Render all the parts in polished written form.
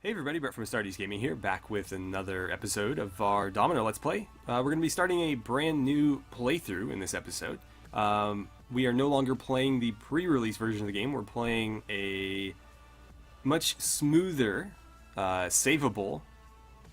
Hey everybody, Brett from AstartesGaming here, back with another episode of our Domino Let's Play. We're going to be starting a brand new playthrough in this episode. We are no longer playing the pre-release version of the game, we're playing a much smoother, savable,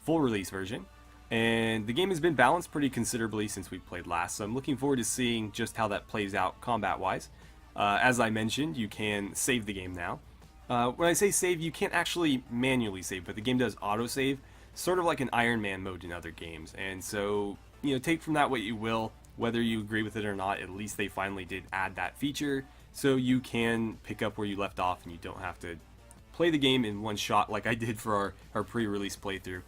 full-release version. And the game has been balanced pretty considerably since we played last, so I'm looking forward to seeing just how that plays out combat-wise. As I mentioned, you can save the game now. When I say save, you can't actually manually save, but the game does auto-save, sort of like an Iron Man mode in other games. And so, take from that what you will, whether you agree with it or not. At least they finally did add that feature, so you can pick up where you left off and you don't have to play the game in one shot like I did for our pre-release playthrough.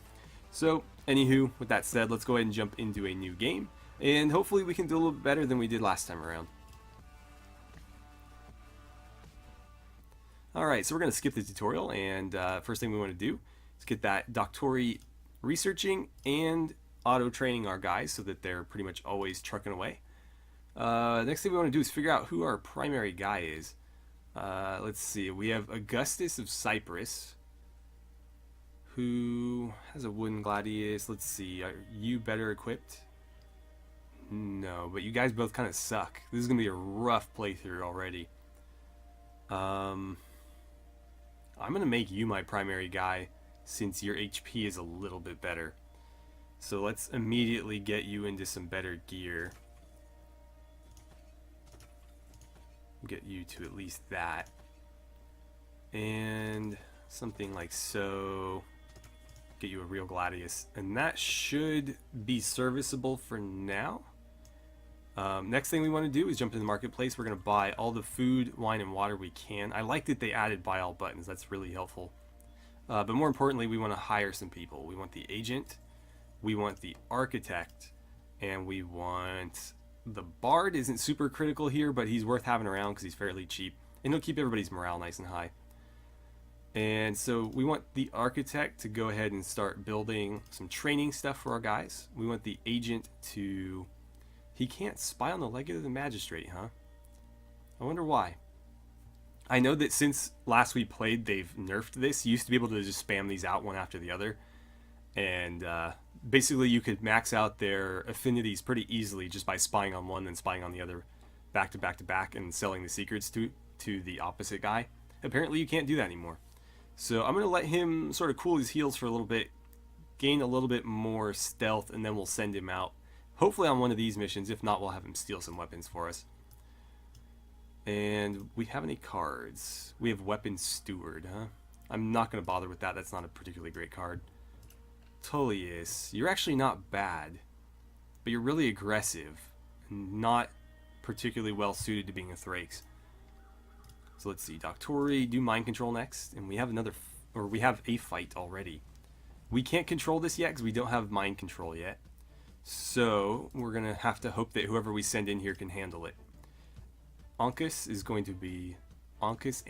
So, anywho, with that said, let's go ahead and jump into a new game, and hopefully we can do a little bit better than we did last time around. Alright, so we're going to skip the tutorial, and first thing we want to do is get that Doctori researching and auto-training our guys so that they're pretty much always trucking away. Next thing we want to do is figure out who our primary guy is. Let's see, we have Augustus of Cyprus, who has a wooden gladius. Let's see, are you better equipped? No, but you guys both kind of suck. This is going to be a rough playthrough already. I'm going to make you my primary guy since your HP is a little bit better. So let's immediately get you into some better gear. Get you to at least that. And something like so. Get you a real gladius. And that should be serviceable for now. Next thing we want to do is jump into the marketplace. We're going to buy all the food, wine, and water we can. I like that they added buy all buttons. That's really helpful. But more importantly, we want to hire some people. We want the agent, we want the architect, and we want the bard. Isn't super critical here, but he's worth having around because he's fairly cheap. And he'll keep everybody's morale nice and high. And so we want the architect to go ahead and start building some training stuff for our guys. We want the agent to... He can't spy on the leg of the magistrate, huh? I wonder why. I know that since last we played, they've nerfed this. You used to be able to just spam these out one after the other. And basically you could max out their affinities pretty easily just by spying on one and spying on the other back to back to back and selling the secrets to the opposite guy. Apparently you can't do that anymore. So I'm going to let him sort of cool his heels for a little bit, gain a little bit more stealth, and then we'll send him out. Hopefully on one of these missions. If not, we'll have him steal some weapons for us. And we have any cards? We have Weapon Steward, huh? I'm not going to bother with that. That's not a particularly great card. Tullius, you're actually not bad. But you're really aggressive. And not particularly well suited to being a Thrakes. So let's see. Doctori, do mind control next. And we have we have a fight already. We can't control this yet because we don't have mind control yet. So, we're going to have to hope that whoever we send in here can handle it. Ancus is going to be... Ancus?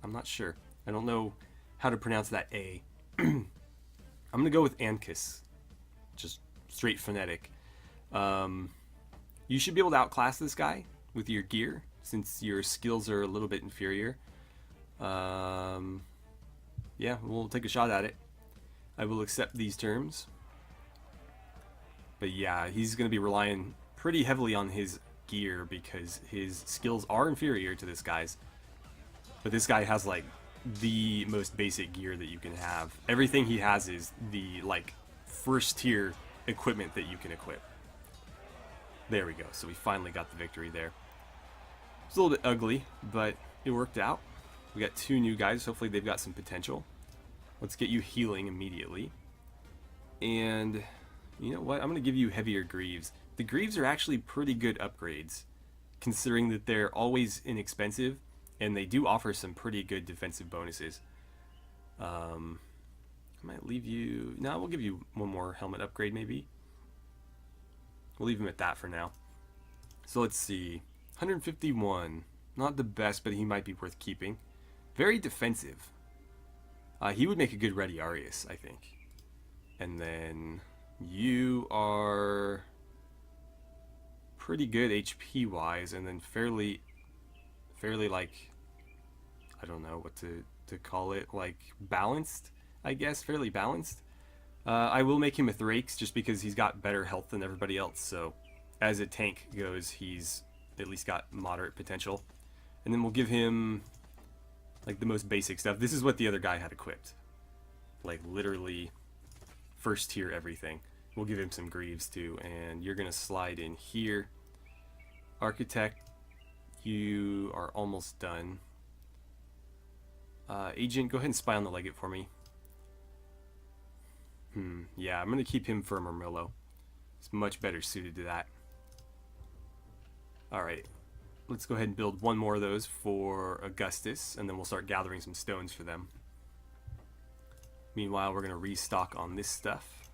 I'm not sure. I don't know how to pronounce that A. I'm going to go with Ancus. Just straight phonetic. You should be able to outclass this guy with your gear, since your skills are a little bit inferior. Yeah, we'll take a shot at it. I will accept these terms. But yeah, he's going to be relying pretty heavily on his gear because his skills are inferior to this guy's. But this guy has like the most basic gear that you can have. Everything he has is the like first tier equipment that you can equip. There we go. So we finally got the victory there. It's a little bit ugly, but it worked out. We got two new guys. Hopefully they've got some potential. Let's get you healing immediately. And... you know what? I'm going to give you heavier greaves. The greaves are actually pretty good upgrades, considering that they're always inexpensive, and they do offer some pretty good defensive bonuses. I might leave you... no, we'll give you one more helmet upgrade, maybe. We'll leave him at that for now. So let's see. 151. Not the best, but he might be worth keeping. Very defensive. He would make a good Ready Arius, I think. And then... you are pretty good HP wise, and then fairly like, I don't know what to call it, like balanced. I guess, fairly balanced. I will make him a Thrakes just because he's got better health than everybody else, so as a tank goes, he's at least got moderate potential. And then we'll give him like the most basic stuff. This is what the other guy had equipped. Like literally first tier everything. We'll give him some greaves too, and you're gonna slide in here. Architect, you are almost done. Agent, go ahead and spy on the legate for me. Yeah, I'm gonna keep him for Murmillo. It's much better suited to that. Alright, let's go ahead and build one more of those for Augustus, and then we'll start gathering some stones for them. Meanwhile, we're gonna restock on this stuff.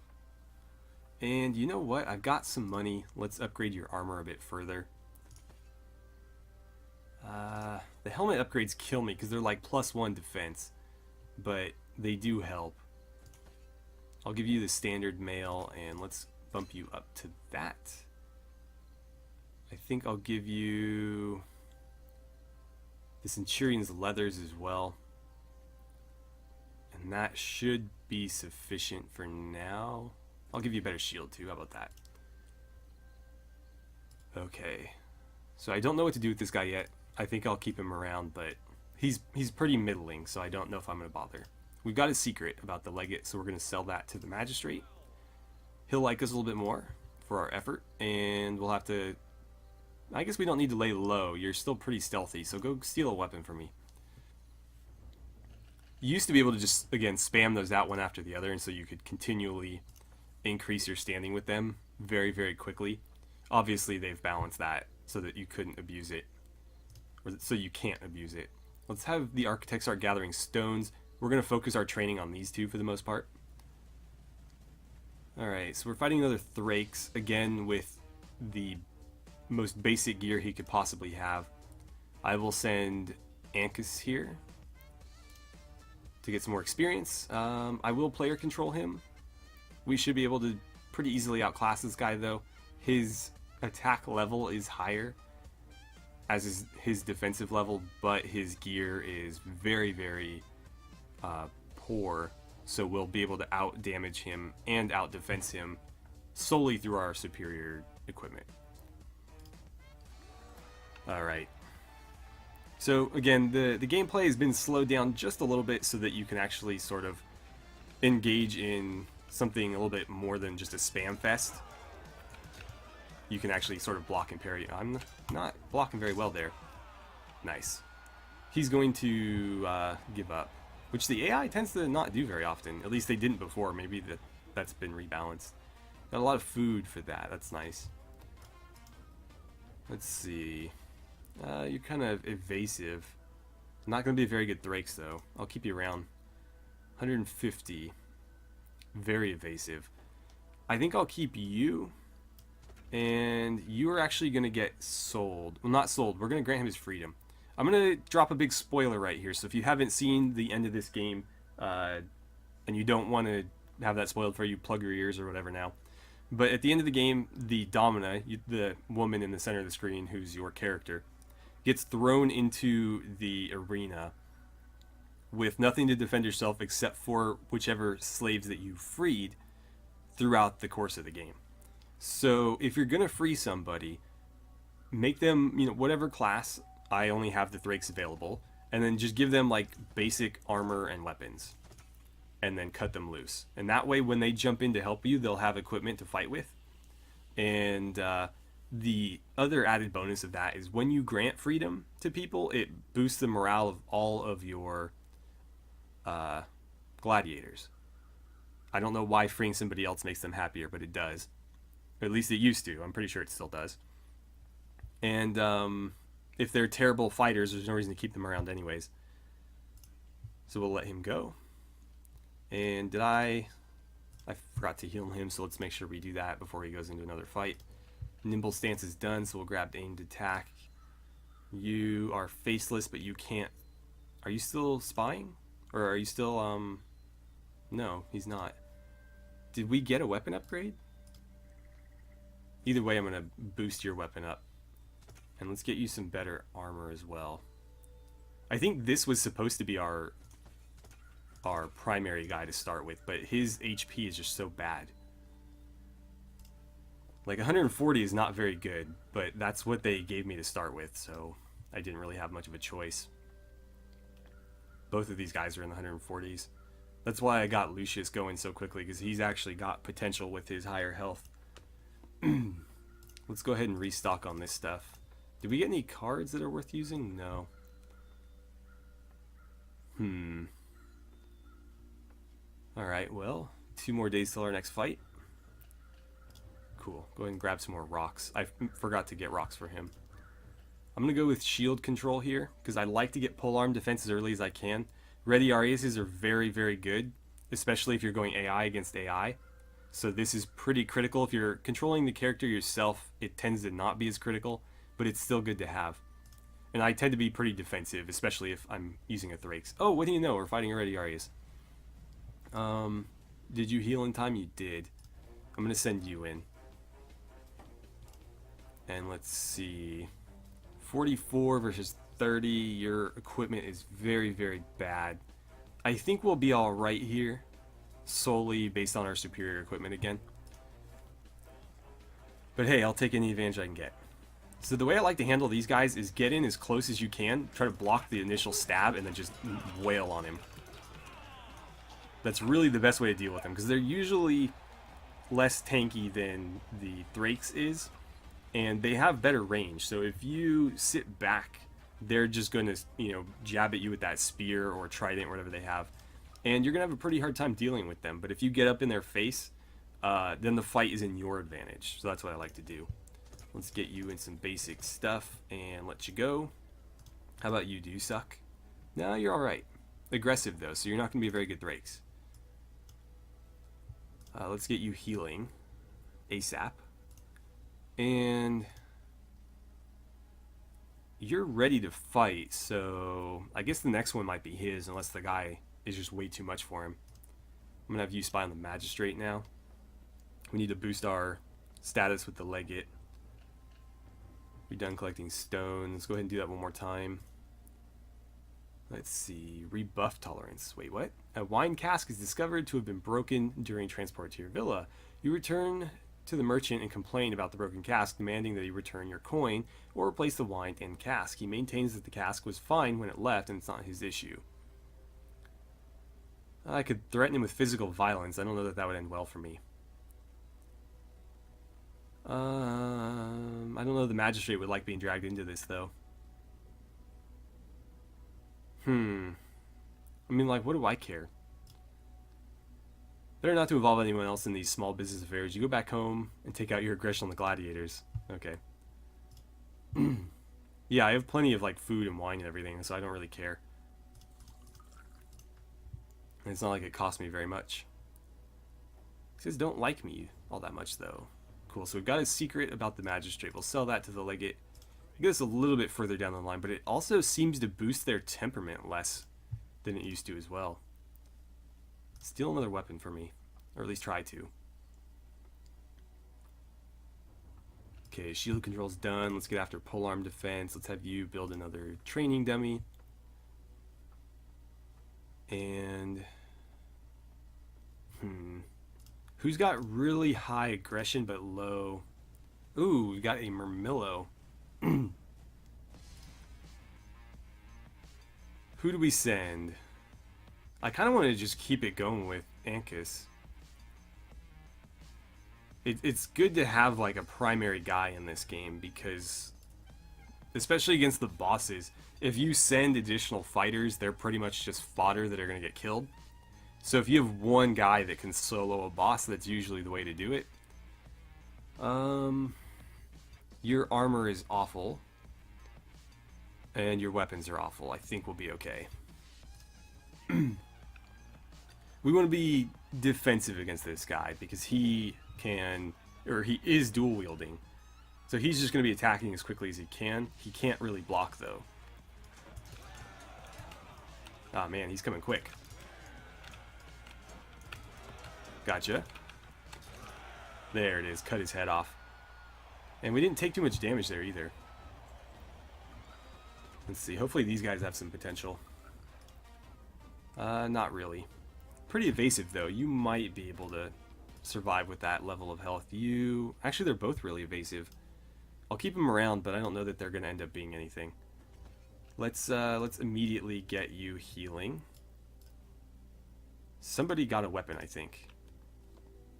And you know what? I've got some money. Let's upgrade your armor a bit further. The helmet upgrades kill me because they're like +1 defense, but they do help. I'll give you the standard mail, and let's bump you up to that. I think I'll give you the Centurion's leathers as well. And that should be sufficient for now. I'll give you a better shield too, how about that? Okay. So I don't know what to do with this guy yet. I think I'll keep him around, but he's pretty middling, so I don't know if I'm going to bother. We've got a secret about the legate, so we're going to sell that to the magistrate. He'll like us a little bit more for our effort, and we'll have to... I guess we don't need to lay low. You're still pretty stealthy, so go steal a weapon from me. You used to be able to just, again, spam those out one after the other, and so you could continually increase your standing with them very, very quickly. Obviously, they've balanced that so that you couldn't abuse it, or so you can't abuse it. Let's have the architect start gathering stones. We're going to focus our training on these two for the most part. Alright, so we're fighting another Thrakes, again with the most basic gear he could possibly have. I will send Ancus here to get some more experience. I will player control him. We should be able to pretty easily outclass this guy though. His attack level is higher, as is his defensive level, but his gear is very, very poor, so we'll be able to out damage him and out defense him solely through our superior equipment. Alright, so again, the gameplay has been slowed down just a little bit so that you can actually sort of engage in something a little bit more than just a spam fest. You can actually sort of block and parry. I'm not blocking very well there. Nice. He's going to give up, which the AI tends to not do very often. At least they didn't before. Maybe that's been rebalanced. Got a lot of food for that. That's nice. Let's see. You're kind of evasive. Not going to be a very good Thrakes, though. I'll keep you around. 150. Very evasive. I think I'll keep you. And you are actually going to get sold. Well, not sold. We're going to grant him his freedom. I'm going to drop a big spoiler right here. So if you haven't seen the end of this game, and you don't want to have that spoiled for you, plug your ears or whatever now. But at the end of the game, the Domina, the woman in the center of the screen who's your character, gets thrown into the arena with nothing to defend yourself except for whichever slaves that you freed throughout the course of the game. So if you're going to free somebody, make them, whatever class. I only have the Thrakes available, and then just give them like basic armor and weapons, and then cut them loose. And that way, when they jump in to help you, they'll have equipment to fight with. And the other added bonus of that is when you grant freedom to people, it boosts the morale of all of your gladiators. I don't know why freeing somebody else makes them happier, but it does. Or at least it used to. I'm pretty sure it still does. And if they're terrible fighters, there's no reason to keep them around anyways. So we'll let him go. And I forgot to heal him, so let's make sure we do that before he goes into another fight. Nimble stance is done, so we'll grab aimed attack. You are faceless, but you can't... Are you still spying? Or are you still, No, he's not. Did we get a weapon upgrade? Either way, I'm going to boost your weapon up. And let's get you some better armor as well. I think this was supposed to be our our primary guy to start with, but his HP is just so bad. Like 140 is not very good, but that's what they gave me to start with, so I didn't really have much of a choice. Both of these guys are in the 140s. That's why I got Lucius going so quickly, because he's actually got potential with his higher health. Let's go ahead and restock on this stuff. Did we get any cards that are worth using? No. Alright, well, 2 more days till our next fight. Cool. Go ahead and grab some more rocks. I forgot to get rocks for him. I'm going to go with shield control here, because I like to get polearm defense as early as I can. Ready Ariases are very, very good, especially if you're going AI against AI. So this is pretty critical. If you're controlling the character yourself, it tends to not be as critical, but it's still good to have. And I tend to be pretty defensive, especially if I'm using a Thrakes. Oh, what do you know? We're fighting a Ready Arias. Did you heal in time? You did. I'm going to send you in. And let's see. 44 versus 30. Your equipment is very, very bad. I think we'll be alright here, solely based on our superior equipment again. But hey, I'll take any advantage I can get. So the way I like to handle these guys is get in as close as you can, try to block the initial stab, and then just wail on him. That's really the best way to deal with them, because they're usually less tanky than the Thrakes is, and they have better range. So if you sit back, they're just going to, you know, jab at you with that spear or trident, or whatever they have, and you're going to have a pretty hard time dealing with them. But if you get up in their face, then the fight is in your advantage. So that's what I like to do. Let's get you in some basic stuff and let you go. How about you? Do you suck? No, you're alright. Aggressive though, so you're not going to be a very good Thrakes. Let's get you healing ASAP. And you're ready to fight, so I guess the next one might be his, unless the guy is just way too much for him. I'm going to have you spy on the Magistrate now. We need to boost our status with the Legate. We're done collecting stones. Let's go ahead and do that one more time. Let's see. Rebuff tolerance. Wait, what? A wine cask is discovered to have been broken during transport to your villa. You return to the merchant and complain about the broken cask, demanding that he return your coin or replace the wine and cask. He maintains that the cask was fine when it left and it's not his issue. I could threaten him with physical violence. I don't know that that would end well for me. I don't know if the Magistrate would like being dragged into this, though. I mean, like, what do I care? Better not to involve anyone else in these small business affairs. You go back home and take out your aggression on the Gladiators. Okay. Yeah, I have plenty of, like, food and wine and everything, so I don't really care. And it's not like it cost me very much. These guys don't like me all that much, though. Cool, so we've got a secret about the Magistrate. We'll sell that to the Legate. I guess a little bit further down the line, but it also seems to boost their temperament less than it used to as well. Steal another weapon for me, or at least try to. Okay, shield control's done. Let's get after polearm defense. Let's have you build another training dummy. And who's got really high aggression but low? Ooh, we got a Murmillo. Who do we send? I kind of want to just keep it going with Ancus. It's good to have like a primary guy in this game, because especially against the bosses, if you send additional fighters, they're pretty much just fodder that are going to get killed. So if you have one guy that can solo a boss, that's usually the way to do it. Your armor is awful. And your weapons are awful. I think we'll be okay. We want to be defensive against this guy, because he can, or he is dual wielding. So he's just going to be attacking as quickly as he can. He can't really block, though. Ah, man, he's coming quick. Gotcha. There it is. Cut his head off. And we didn't take too much damage there either. Let's see. Hopefully these guys have some potential. Not really. Pretty evasive, though. You might be able to survive with that level of health. You... Actually, they're both really evasive. I'll keep them around, but I don't know that they're going to end up being anything. Let's immediately get you healing. Somebody got a weapon, I think.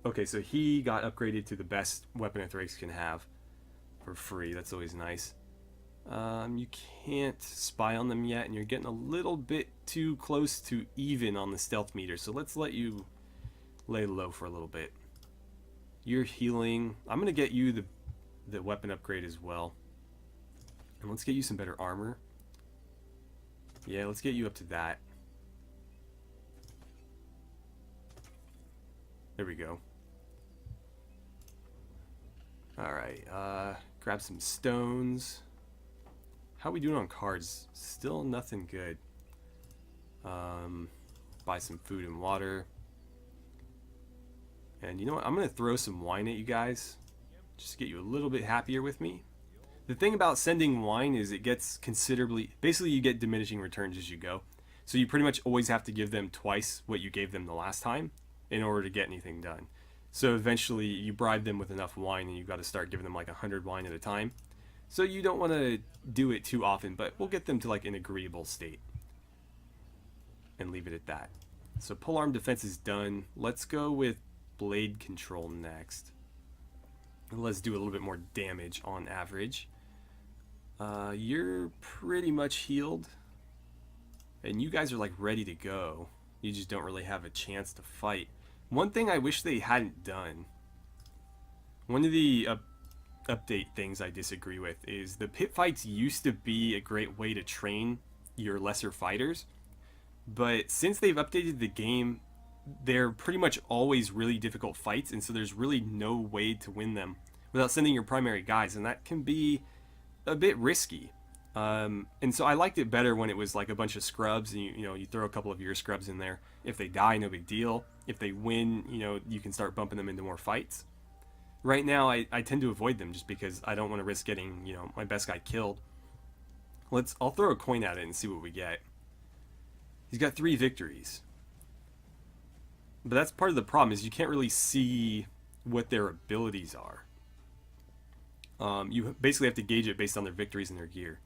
Okay, so he got upgraded to the best weapon a Thrakes can have for free. That's always nice. You can't spy on them yet, and you're getting a little bit too close to even on the stealth meter, so let's let you lay low for a little bit. You're healing. I'm going to get you the weapon upgrade as well. And let's get you some better armor. Yeah, let's get you up to that. There we go. Alright, grab some stones. How are we doing on cards? Still nothing good. Buy some food and water. And you know what? I'm going to throw some wine at you guys. Just to get you a little bit happier with me. The thing about sending wine is it gets considerably... Basically, you get diminishing returns as you go. So you pretty much always have to give them twice what you gave them the last time in order to get anything done. So eventually, you bribe them with enough wine and you've got to start giving them like 100 wine at a time. So you don't want to do it too often, but we'll get them to like an agreeable state. And leave it at that. So polearm defense is done. Let's go with blade control next. Let's do a little bit more damage on average. You're pretty much healed. And you guys are like ready to go. You just don't really have a chance to fight. One thing I wish they hadn't done. One of the update things I disagree with is the pit fights used to be a great way to train your lesser fighters. But since they've updated the game, they're pretty much always really difficult fights, and so there's really no way to win them without sending your primary guys, and that can be a bit risky. And so I liked it better when it was like a bunch of scrubs, and you throw a couple of your scrubs in there. If they die, no big deal. If they win, you can start bumping them into more fights. Right now, I tend to avoid them just because I don't want to risk getting my best guy killed. I'll throw a coin at it and see what we get. He's got 3 victories. But that's part of the problem, is you can't really see what their abilities are. You basically have to gauge it based on their victories and their gear.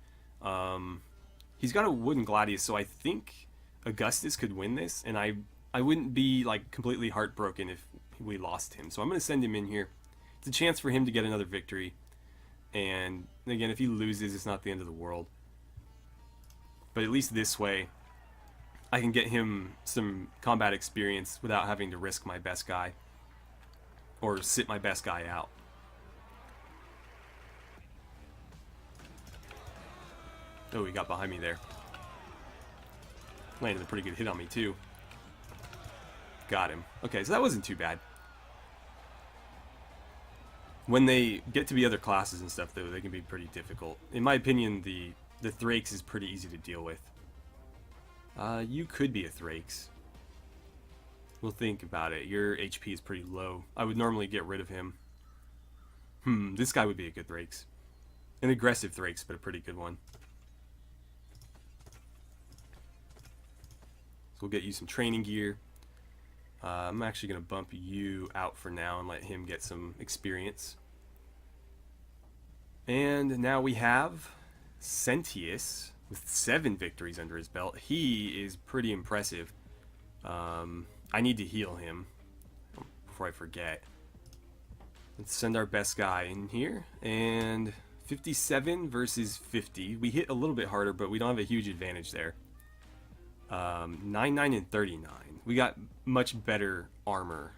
He's got a wooden Gladius, so I think Augustus could win this, and I wouldn't be like completely heartbroken if we lost him. So I'm going to send him in here. It's a chance for him to get another victory. And again, if he loses, it's not the end of the world. But at least this way, I can get him some combat experience without having to risk my best guy. Or sit my best guy out. Oh, he got behind me there. Landed a pretty good hit on me, too. Got him. Okay, so that wasn't too bad. When they get to be other classes and stuff, though, they can be pretty difficult. In my opinion, the Thrakes is pretty easy to deal with. You could be a Thrakes. We'll think about it. Your HP is pretty low. I would normally get rid of him. This guy would be a good Thrakes. An aggressive Thrakes, but a pretty good one. So we'll get you some training gear. I'm actually going to bump you out for now and let him get some experience. And now we have Sentius with 7 victories under his belt. He is pretty impressive. I need to heal him before I forget. Let's send our best guy in here. And 57 versus 50. We hit a little bit harder, but we don't have a huge advantage there. 99 and 39. We got much better armor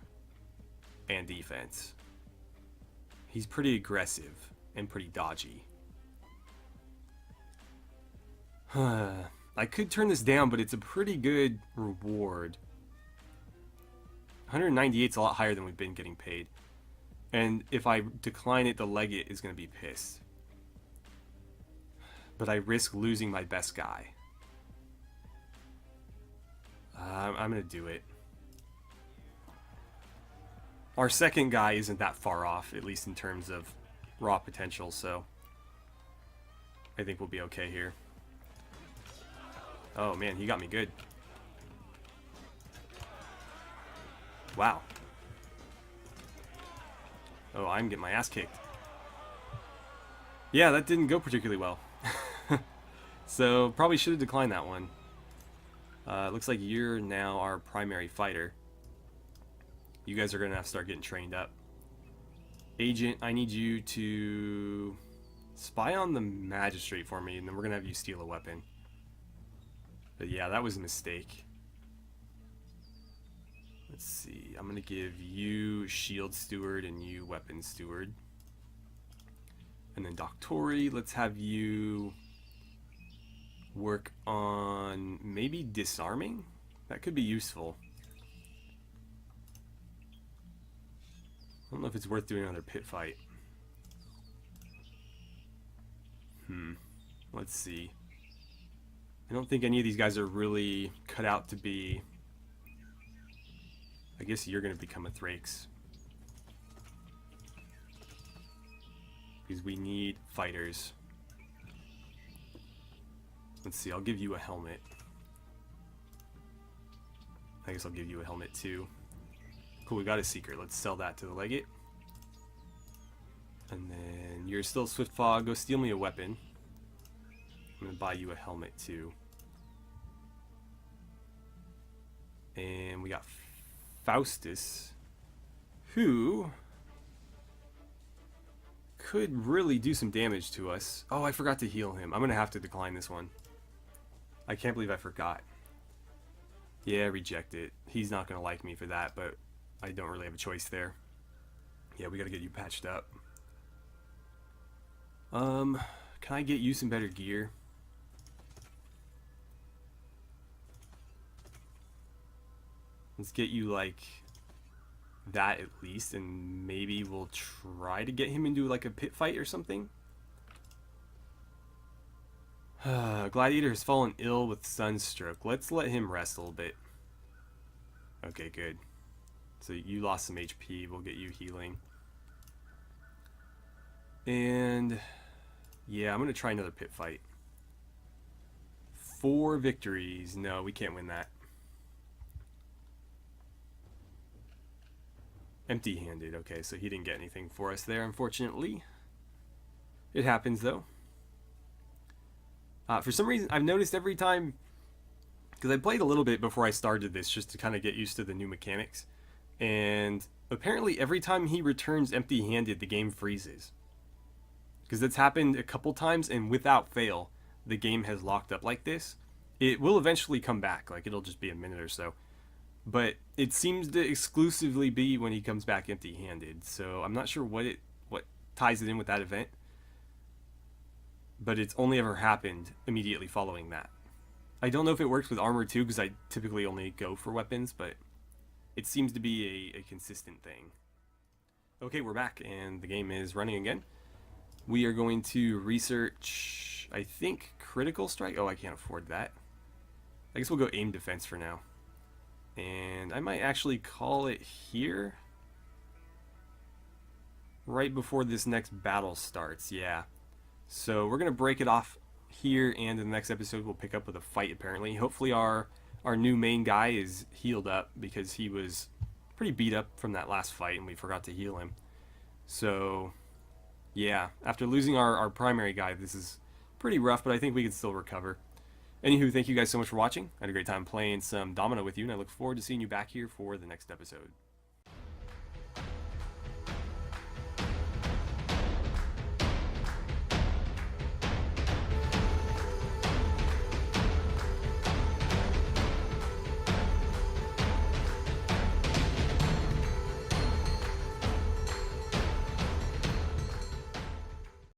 and defense. He's pretty aggressive and pretty dodgy. I could turn this down, but it's a pretty good reward. 198 is a lot higher than we've been getting paid. And if I decline it, the legate is going to be pissed. But I risk losing my best guy. I'm going to do it. Our second guy isn't that far off, at least in terms of raw potential, so I think we'll be okay here. Oh man, he got me good. Wow. Oh, I'm getting my ass kicked. Yeah, that didn't go particularly well. So, probably should have declined that one. Looks like you're now our primary fighter. You guys are going to have to start getting trained up. Agent, I need you to spy on the magistrate for me, and then we're going to have you steal a weapon. But yeah, that was a mistake. Let's see. I'm going to give you shield steward and you weapon steward. And then Doctori, let's have you work on maybe disarming. That could be useful. I don't know if it's worth doing another pit fight. Let's see. I don't think any of these guys are really cut out to be... I guess you're going to become a Thrakes. Because we need fighters. Let's see, I'll give you a helmet. I guess I'll give you a helmet too. Cool, we got a secret. Let's sell that to the legate. And then you're still Swift Fog. Go steal me a weapon. I'm going to buy you a helmet too. And we got Faustus, who could really do some damage to us. Oh, I forgot to heal him. I'm going to have to decline this one. I can't believe I forgot. Yeah, reject it. He's not going to like me for that, but I don't really have a choice there. Yeah, we got to get you patched up. Can I get you some better gear? Let's get you like that at least, and maybe we'll try to get him into like a pit fight or something. Gladiator has fallen ill with sunstroke. Let's let him rest a little bit. Okay, good. So you lost some HP. We'll get you healing. And yeah, I'm going to try another pit fight. 4 victories. No, we can't win that. Empty-handed. Okay, so he didn't get anything for us there, unfortunately. It happens, though. For some reason, I've noticed every time... Because I played a little bit before I started this, just to kind of get used to the new mechanics. And apparently every time he returns empty-handed, the game freezes. Because that's happened a couple times, and without fail, the game has locked up like this. It will eventually come back, like it'll just be a minute or so. But it seems to exclusively be when he comes back empty-handed. So I'm not sure what ties it in with that event. But it's only ever happened immediately following that. I don't know if it works with armor too, because I typically only go for weapons, but it seems to be a consistent thing. Okay, we're back, and the game is running again. We are going to research, I think, critical strike. Oh, I can't afford that. I guess we'll go aim defense for now. And I might actually call it here. Right before this next battle starts, yeah. So we're going to break it off here, and in the next episode we'll pick up with a fight, apparently. Hopefully our new main guy is healed up, because he was pretty beat up from that last fight, and we forgot to heal him. So, yeah, after losing our primary guy, this is pretty rough, but I think we can still recover. Anywho, thank you guys so much for watching. I had a great time playing some Domina with you, and I look forward to seeing you back here for the next episode.